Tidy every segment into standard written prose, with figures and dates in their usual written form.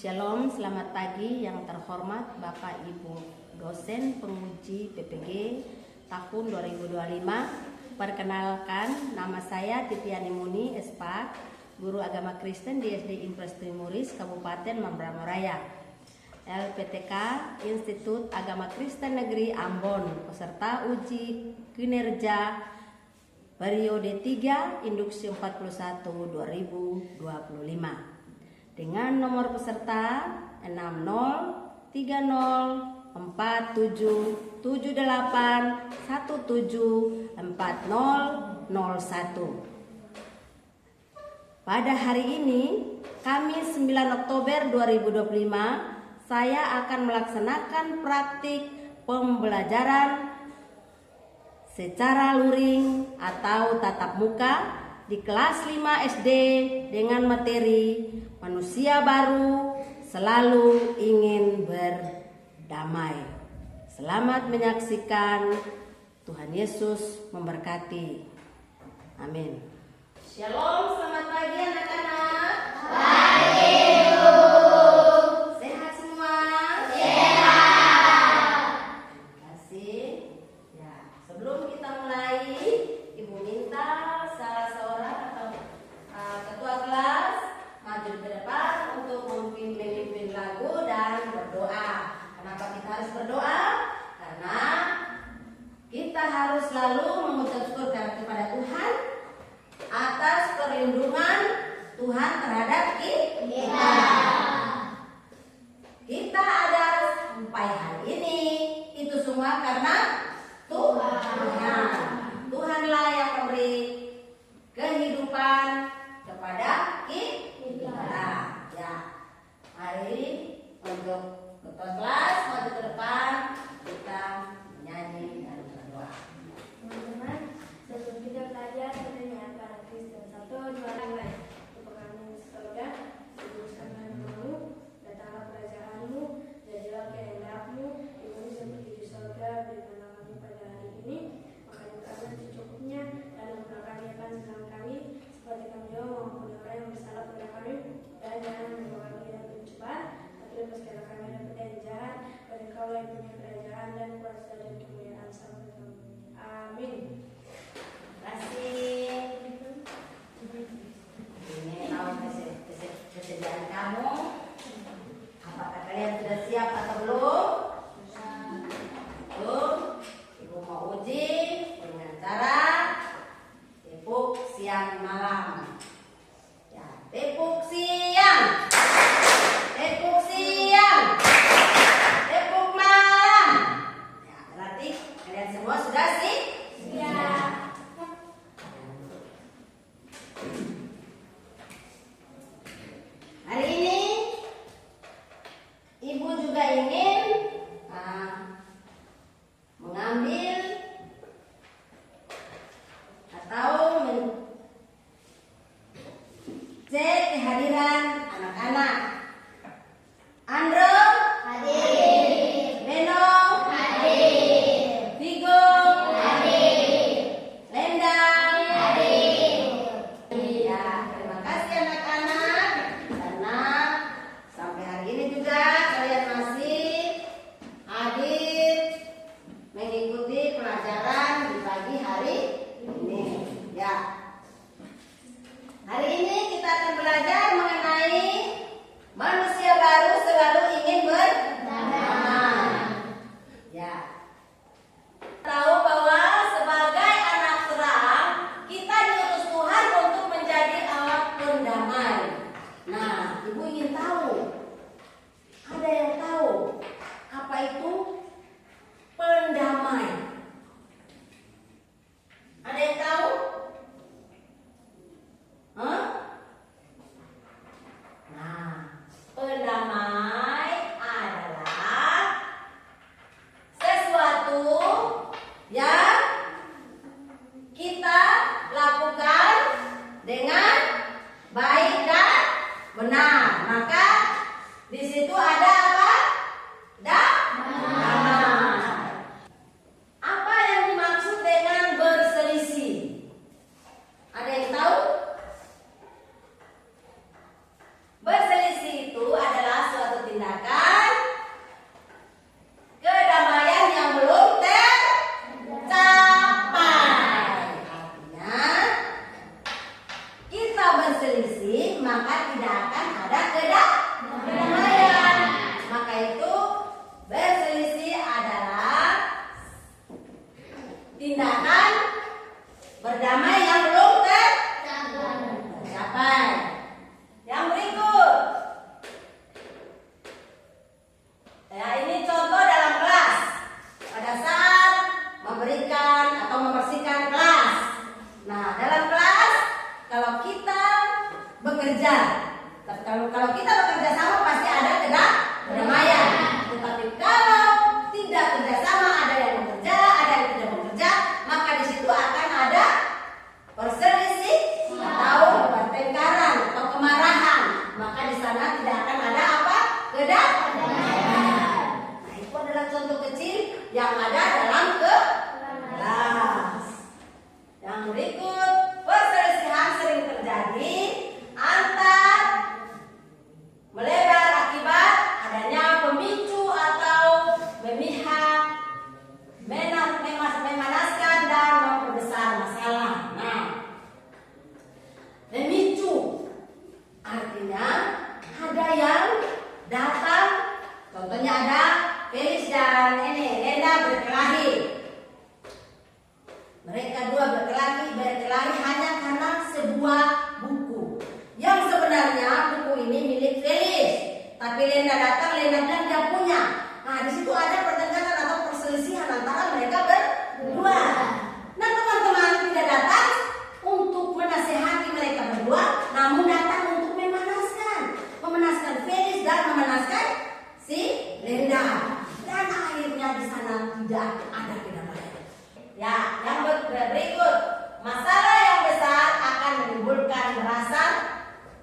Shalom, selamat pagi yang terhormat Bapak Ibu dosen penguji PPG tahun 2025. Perkenalkan, nama saya Titiani Muni Espak, guru agama Kristen di SD Impres Timoris Kabupaten Mambramo Raya. LPTK Institut Agama Kristen Negeri Ambon, peserta uji kinerja periode 3 induksi 41 2025. Dengan nomor peserta 603047784001. Pada hari ini, Kamis 9 Oktober 2025, saya akan melaksanakan praktik pembelajaran secara luring atau tatap muka di kelas 5 SD dengan materi manusia baru selalu ingin berdamai. Selamat menyaksikan. Tuhan Yesus memberkati. Amin. Shalom, selamat pagi anak-anak. Pagi, Bu. Sehat semua? Sehat. Terima kasih. Ya, sebelum kita mulai, Ibu minta salah seorang atau ketua kelas maju ke depan untuk memimpin lagu dan berdoa. Kenapa kita harus berdoa? Karena kita harus selalu mengucap syukur kepada Tuhan atas perlindungan Tuhan terhadap kita. Kita ada sampai hari ini, itu semua karena Tuhan. Tuhanlah yang memberi kehidupan kepada kita. Ya, mari untuk ketua kelas maju ke depan, kita menyanyi dan berdoa. Teman-teman, sebelum kita belajar menyanyi para Kristen 1, 2, 3. Untuk kami sekolah, diberikanlah namamu, datanglah kerajaanmu, jadilah kehendakmu, di bumi seperti di surga. Berikanlah kami pada hari ini makanan kami secukupnya, dan ampunilah akan kesalahan kami, seperti kami juga mengampuni orang yang bersalah pada kami, dan jangan membawa kami dalam pencobaan, tapi lepaskanlah kami dari yang jahat. Pada Engkau yang punya kerajaan dan kuasa dan kemuliaan sampai selamanya. Amin. Terima kasih. Ini tahu kesediaan kamu. Apakah kalian sudah siap atau belum? Belum. Ibu mau uji dengan cara tepuk siang malam. Ya, tepuk siang, tepuk siang, tepuk malam. Ya, berarti kalian semua sudah siap. Hari ini Ibu juga ingin mengambil atau cek kehadiran anak-anak. Andro hadir, Beno hadir, Vigo hadir, Lendang hadir. Ya, terima kasih anak-anak karena sampai hari ini juga kalian masih hadir mengikuti pelajaran di pagi hari ini. Ya. Hari ini kita akan belajar mengenai manusia baru selalu ingin berdamai. Ya. Tahu bahwa sebagai anak terang, kita diutus Tuhan untuk menjadi alat pendamai. Nah, Ibu ingin tahu, ada yang tahu apa itu pendamai? Ada yang tahu? Hah? Nah, pendamai adalah sesuatu yang kita lakukan dengan baik dan benar. Maka di situ ada apa? Damai. Apa yang dimaksud dengan berselisih? Ada yang tahu? Berselisih itu adalah tidak akan ada apa? Kedamaian. Nah, itu adalah contoh kecil yang ada dalam kelas. Yang berikut, perselisihan sering terjadi antar melebar akibat adanya pemicu atau memihak, memanaskan dan memperbesar masalah. Nah, memicu artinya ada yang datang, contohnya ada Felix dan Lenda berkelahi. Mereka dua berkelahi hanya karena sebuah buku yang sebenarnya buku ini milik Felix, tapi Lenda datang, Lenda bilang dia punya. Nah, di situ ada pertengkaran atau perselisihan antara mereka berdua. Nah, teman-teman tidak datang untuk menasehati mereka berdua, namun datang untuk memanaskan Felix dan memanaskan si Lenda. Dan akhirnya di sana tidak ada kedamaian. Ya, yang berikut, masalah yang besar akan menimbulkan rasa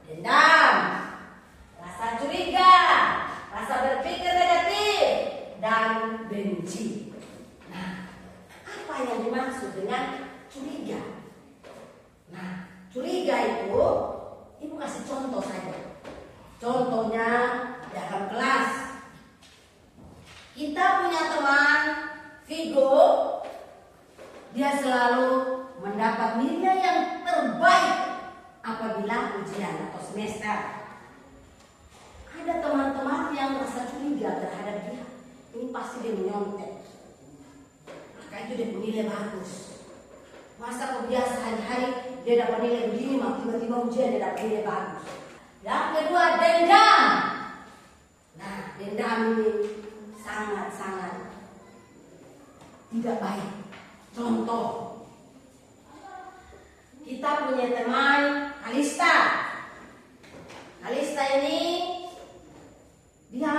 dendam, rasa curiga, rasa berpikir negatif, dan benci. Nah, apa yang dimaksud dengan curiga? Nah, curiga itu, ibu kasih contoh saja. Contohnya dalam kelas, kita punya teman Vigo, dia selalu mendapat nilai yang terbaik apabila ujian atau semester. Ada teman-teman yang merasa curiga terhadap dia, ini pasti dia menyontek, maka itu dia nilai bagus. Masa kebiasaan hari-hari dia dapat nilai begini, mak tiba-tiba ujian dia dapat nilai bagus. Yang kedua, dendam. Nah, dendam ini sangat-sangat tidak baik. Contoh, kita punya teman Kalista. Kalista ini dia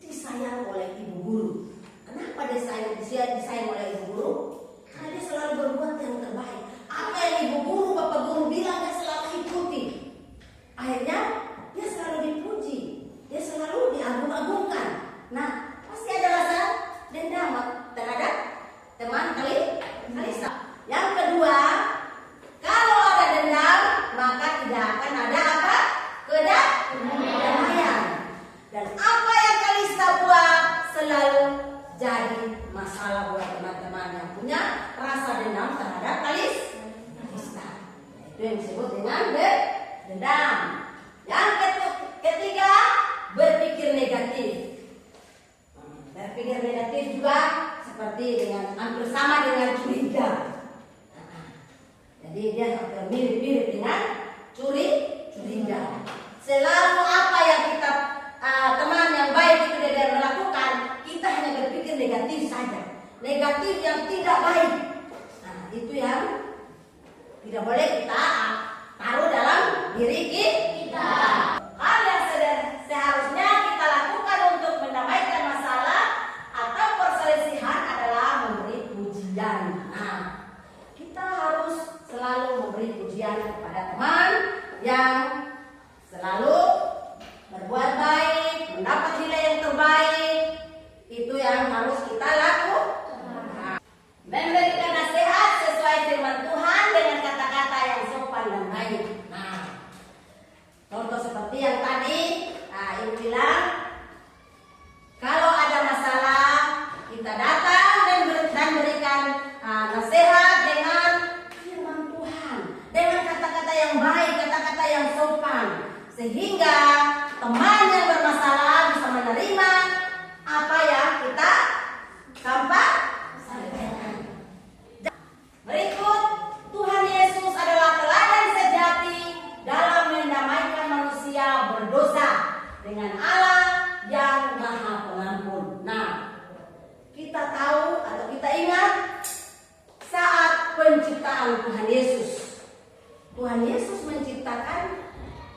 disayang oleh ibu guru. Kenapa dia disayang oleh ibu guru? Karena dia selalu berbuat yang terbaik. Apa yang ibu guru, bapak guru bilang, dia selalu ikuti. Akhirnya dia selalu dipuji, dia selalu diagung-agungkan. Nah, pasti ada rasa dendam terhadap teman Kalista. Yang kedua, kalau ada dendam, maka tidak akan ada apa? Kedamaian. Dan apa yang Kalista buat selalu jadi masalah buat teman-teman yang punya rasa dendam terhadap Kalista. Itu yang disebut dengan dendam. Yang ketiga, berpikir negatif. Berpikir negatif juga seperti dengan hampir sama dengan curiga. Jadi dia mirip-mirip dengan curiga. Selalu apa yang kita teman yang baik itu dia melakukan, kita hanya berpikir negatif saja. Negatif yang tidak baik. Nah, itu yang tidak boleh kita taruh dalam diri kita. Hal yang seharusnya kita lakukan untuk mendamaikan masalah atau perselisihan adalah memberi pujian. Nah, kita harus selalu memberi pujian kepada teman yang selalu berbuat baik, mendapat nilai yang terbaik. Itu yang harus kita lakukan. Memberikan nasihat sesuai firman Tuhan dengan kata-kata yang sopan dan baik. Nah, contoh seperti yang tadi Ibu bilang, kalau ada masalah kita datang dan berikan nasihat dengan firman Tuhan, dengan kata-kata yang baik, kata-kata yang sopan, sehingga teman yang bermasalah bisa menerima apa yang kita sampaikan. Berikut, Tuhan Yesus adalah teladan sejati dalam mendamaikan manusia berdosa dengan Allah yang Maha Pengampun. Nah, kita tahu atau kita ingat saat penciptaan Tuhan Yesus. Tuhan Yesus menciptakan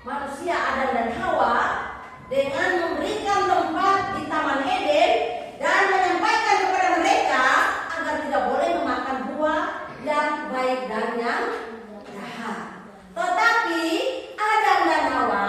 manusia Adam dan Hawa dengan memberikan tempat di Taman Eden dan menyampaikan kepada mereka agar tidak boleh memakan buah yang baik dan yang jahat. Tetapi Adam dan Hawa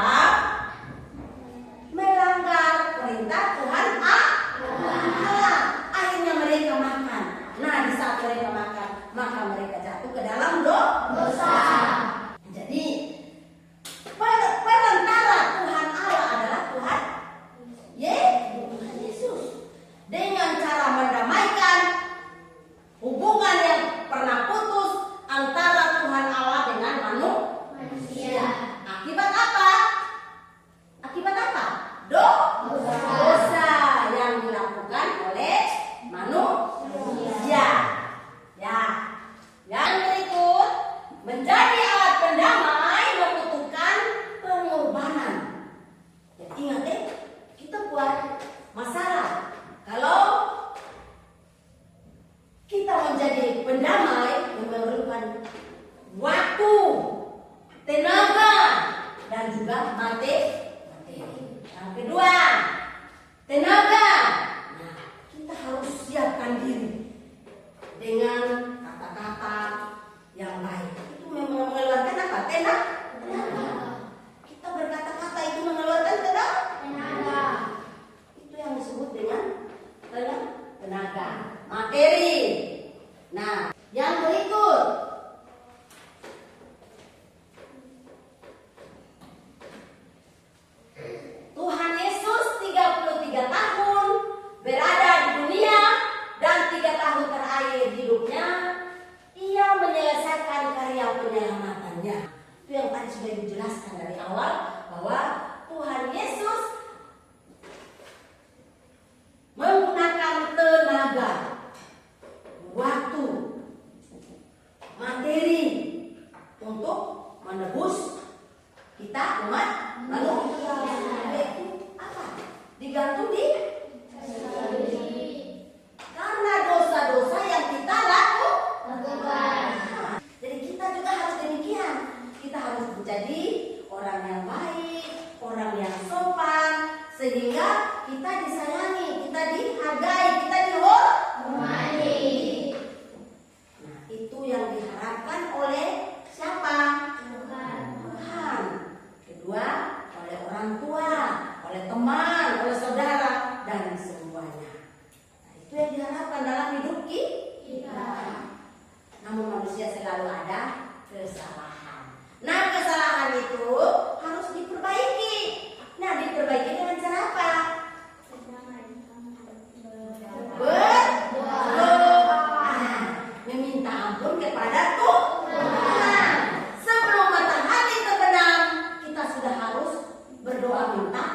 minta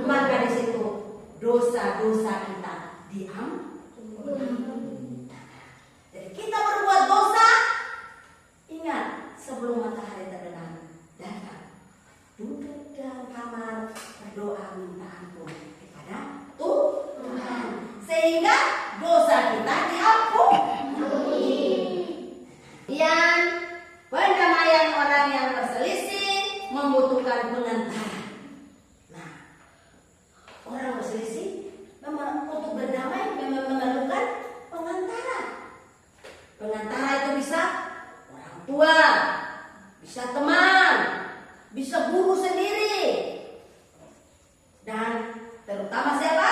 maka di situ dosa-dosa kita diampuni. Jadi kita berbuat dosa, ingat sebelum matahari terbenam datang, duduk dalam kamar berdoa minta ampun kepada Tuhan, sehingga dosa kita diampuni. Kemudian pendamaian orang yang berselisih membutuhkan pengantara. Nah, orang berselisih memang untuk berdamai memang memerlukan pengantara. Pengantara itu bisa orang tua, bisa teman, bisa guru sendiri, dan terutama siapa?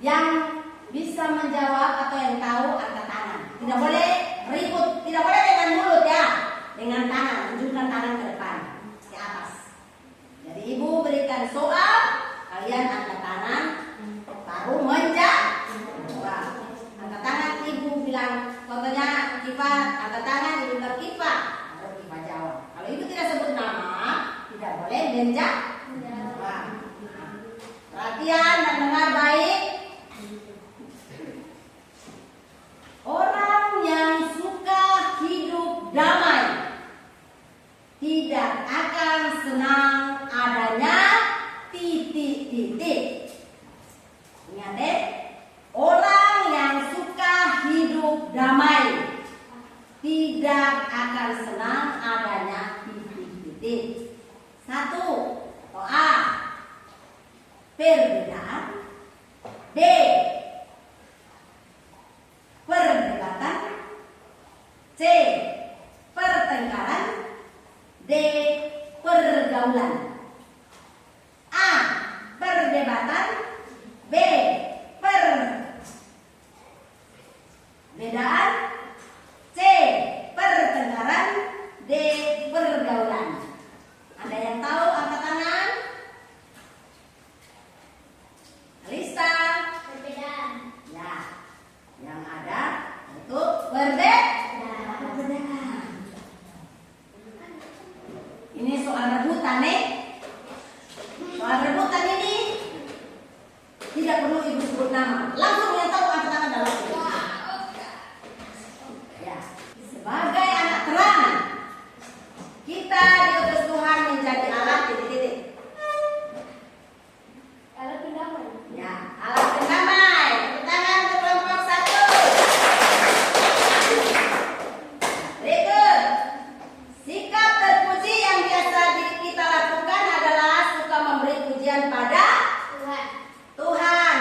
Yang bisa menjawab atau yang tahu angkat tangan. Tidak boleh ribut, tidak boleh dengan mulut ya. Dengan tangan, tunjukkan tangan ke depan, ke atas. Jadi ibu berikan soal, kalian angkat tangan, baru menjawab. Angkat tangan, ibu bilang, contohnya Kifa, angkat tangan, ibu bilang Kifa, baru Kifa jawab. Kalau ibu tidak sebut nama, tidak boleh menjawab. Perhatian dan dengar baik. Orang yang suka hidup damai tidak akan senang adanya titik-titik. Ingat deh, orang yang suka hidup damai tidak akan senang adanya titik-titik. 1. A. Perbedaan. B. Perdebatan. C. Pertengkaran. D. Pergaulan. A. Perdebatan. B. Perbedaan. C. Pertengkaran. D. Pergaulan. Ada yang tahu angkat tangan? Alisa. Perbedaan. Ya, yang ada itu perbedaan. Ini soal rebutan nih. Soal rebutan ini tidak perlu ibu sebut nama. Langsung yang tahu angkat tangan dalam itu. Ya, sebagai anak terang, kita diutus Tuhan menjadi alat titik-titik. Alat pendamai. Ya, alat pendamai. Tepuk tangan untuk kelompok 1. Berikut. Sikap terpuji yang biasa kita lakukan adalah suka memberi pujian pada Tuhan. Tuhan.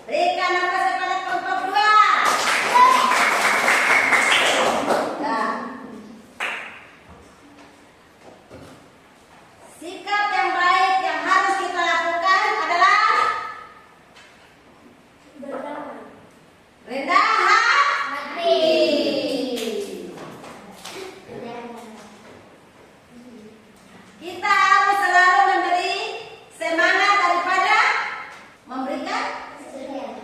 Berikan aplaus kepada kelompok 2. Nah. Sikap yang baik yang harus kita lakukan adalah Berdamai. rendah hati. Kita harus selalu memberi semangat daripada memberikan. Kesedihan.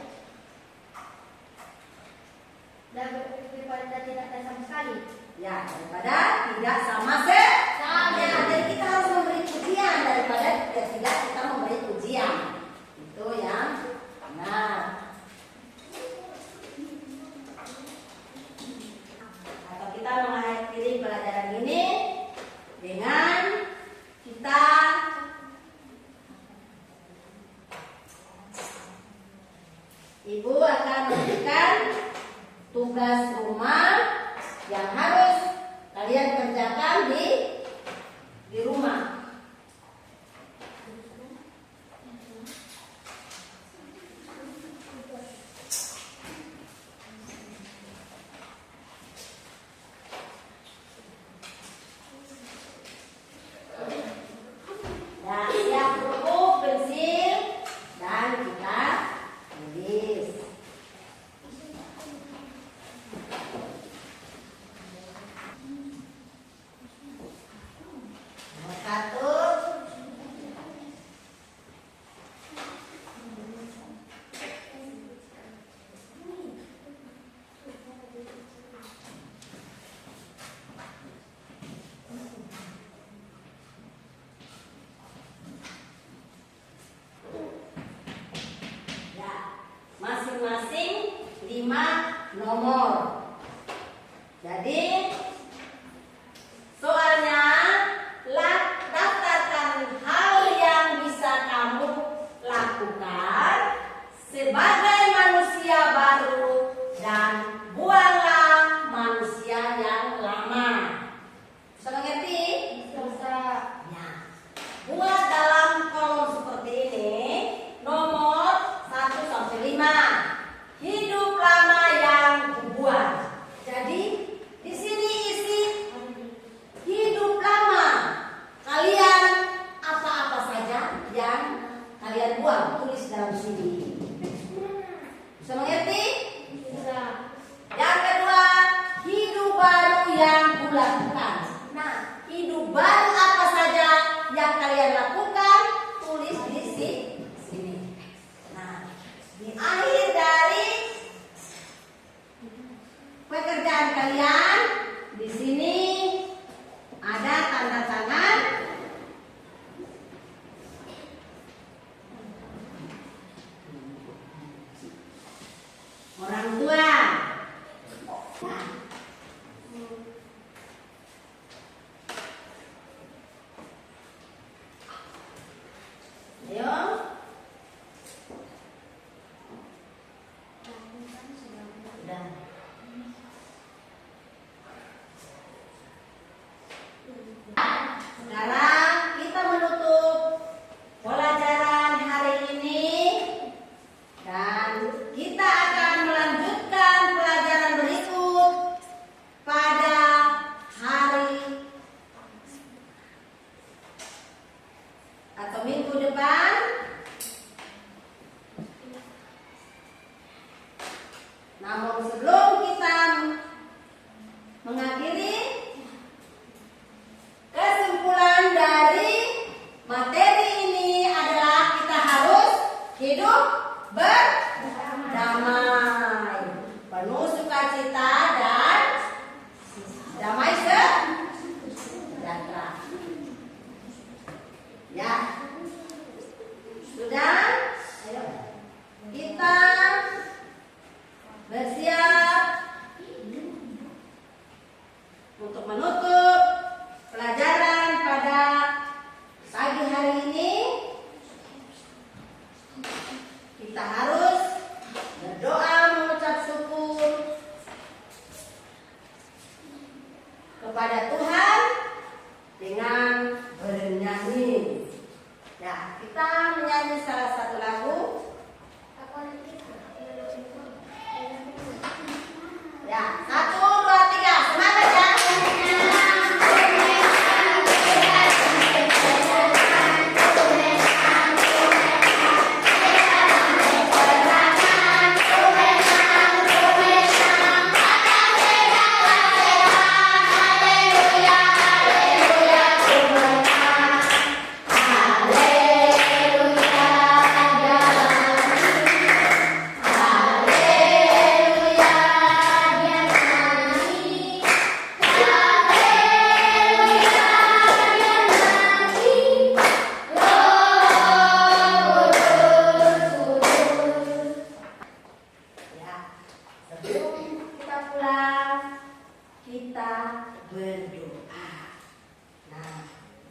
Dan daripada tidak ada sama sekali. Ya, daripada tidak sama sekali. Sama. Ya, jadi kita harus memberi pujian daripada tidak kita memberi pujian. Itu yang benar. Atau kita mengakhiri pelajaran ini dengan kita ibu akan memberikan tugas rumah yang harus kalian kerjakan di rumah. Ya, siap buku, pensil, dan kita tulis. Nomor 1. Ya, masing-masing 5 nomor. Jadi soalnya daftarkan hal yang bisa kamu lakukan sebagai manusia baru dan buanglah manusia yang lama. Bisa mengerti? Bisa. Ya. Buat dalam kolom seperti ini nomor 1 sampai 5. Hidup lama yang kubuat. Jadi di sini isi hidup lama. Kalian apa-apa saja yang kalian buang tulis dalam sini. Bisa mengerti? Bisa. Yang kedua, hidup baru yang kulakukan. Nah, hidup baru apa saja yang kalian lakukan? Tulis di sini. Nah, di akhir dari pekerjaan kalian di sini ada tanda tangan orang tua. Nah, ayo. Udah. Sekarang kita menutup pelajaran hari ini dan kita akan melanjutkan pelajaran berikut pada hari atau minggu depan. Namun sebelum kita mengakhiri, kesimpulan dari materi ini adalah kita harus hidup berdamai, penuh sukacita dan damai sejahtera. Ya, sudah. Ayo kita bersiap untuk menutup pelajaran pada pagi hari ini. Kita harus berdoa mengucap syukur kepada Tuhan dengan bernyanyi. Ya, kita menyanyi salah satu lagu. Ya, 1, 2, 3, semangat ya. Ya, sebelum kita pulang, kita berdoa. Nah,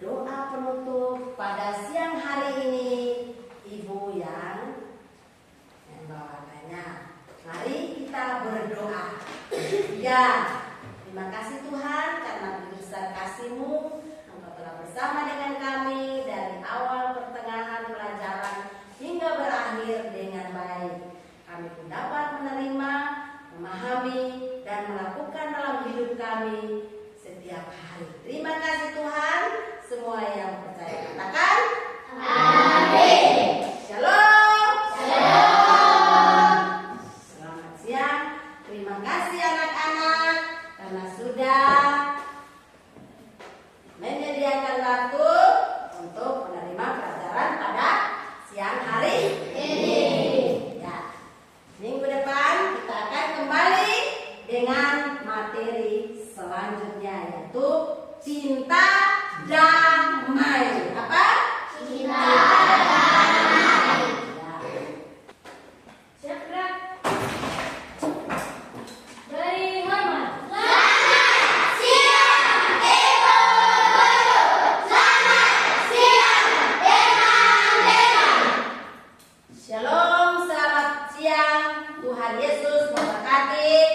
doa penutup pada siang hari ini, Ibu yang membawakannya. Mari kita berdoa. Ya, terima kasih Tuhan karena besar kasih-Mu, Engkau telah bersama dengan kami dari awal pertengahan pelajaran hingga berakhir dengan baik. Kami pun dapat menerima, memahami, dan melakukan dalam hidup kami setiap hari. Terima kasih Tuhan. Semua yang percaya katakan amin. Shalom. Shalom. Selamat siang. Terima kasih anak-anak karena sudah menyediakan waktu untuk menerima pelajaran pada siang hari ini. Ya, minggu depan kita akan kembali dengan materi selanjutnya, yaitu cinta damai. Apa? Cinta damai. Ya. Siap gerak. Beri hormat. Shalom, selamat siang. Tuhan Yesus memberkati.